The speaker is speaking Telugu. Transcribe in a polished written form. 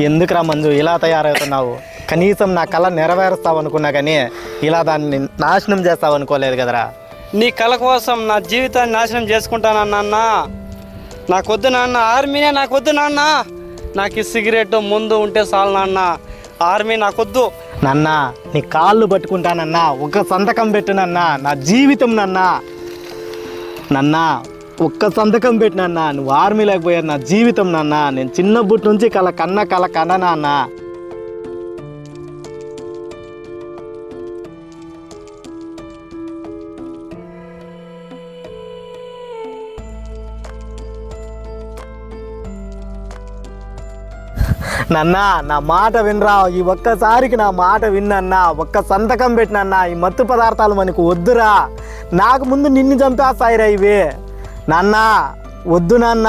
ఎందుకురా మంజు ఇలా తయారవుతున్నావు? కనీసం నా కళ నెరవేరుస్తావు అనుకున్నా కానీ ఇలా దాన్ని నాశనం చేస్తావు అనుకోలేదు కదరా. నీ కళ కోసం నా జీవితాన్ని నాశనం చేసుకుంటానన్న. నాకొద్దు నాన్న, ఆర్మీనే నాకొద్దు నాన్న. నాకు ఈ సిగరెట్ ముందు ఉంటే చాలు నాన్న, ఆర్మీ నాకొద్దు. నాన్న నీ కాళ్ళు పట్టుకుంటానన్నా, ఒక సంతకం పెట్టునన్నా, నా జీవితం నన్నా. ఒక్క సంతకం పెట్టినన్నా, నువ్వు ఆర్మీ లేకపోయారు నా జీవితం నాన్న. నేను చిన్నప్పటి నుంచి కళ కన్న నాన్న. నా మాట వినరా, ఈ ఒక్కసారికి నా మాట విన్నన్నా, ఒక్క సంతకం పెట్టినన్నా. ఈ మత్తు పదార్థాలు మనకు వద్దురా, నాకు ముందు నిన్ను చంపేస్తాయిరా ఇవి. వద్దు నాన్న.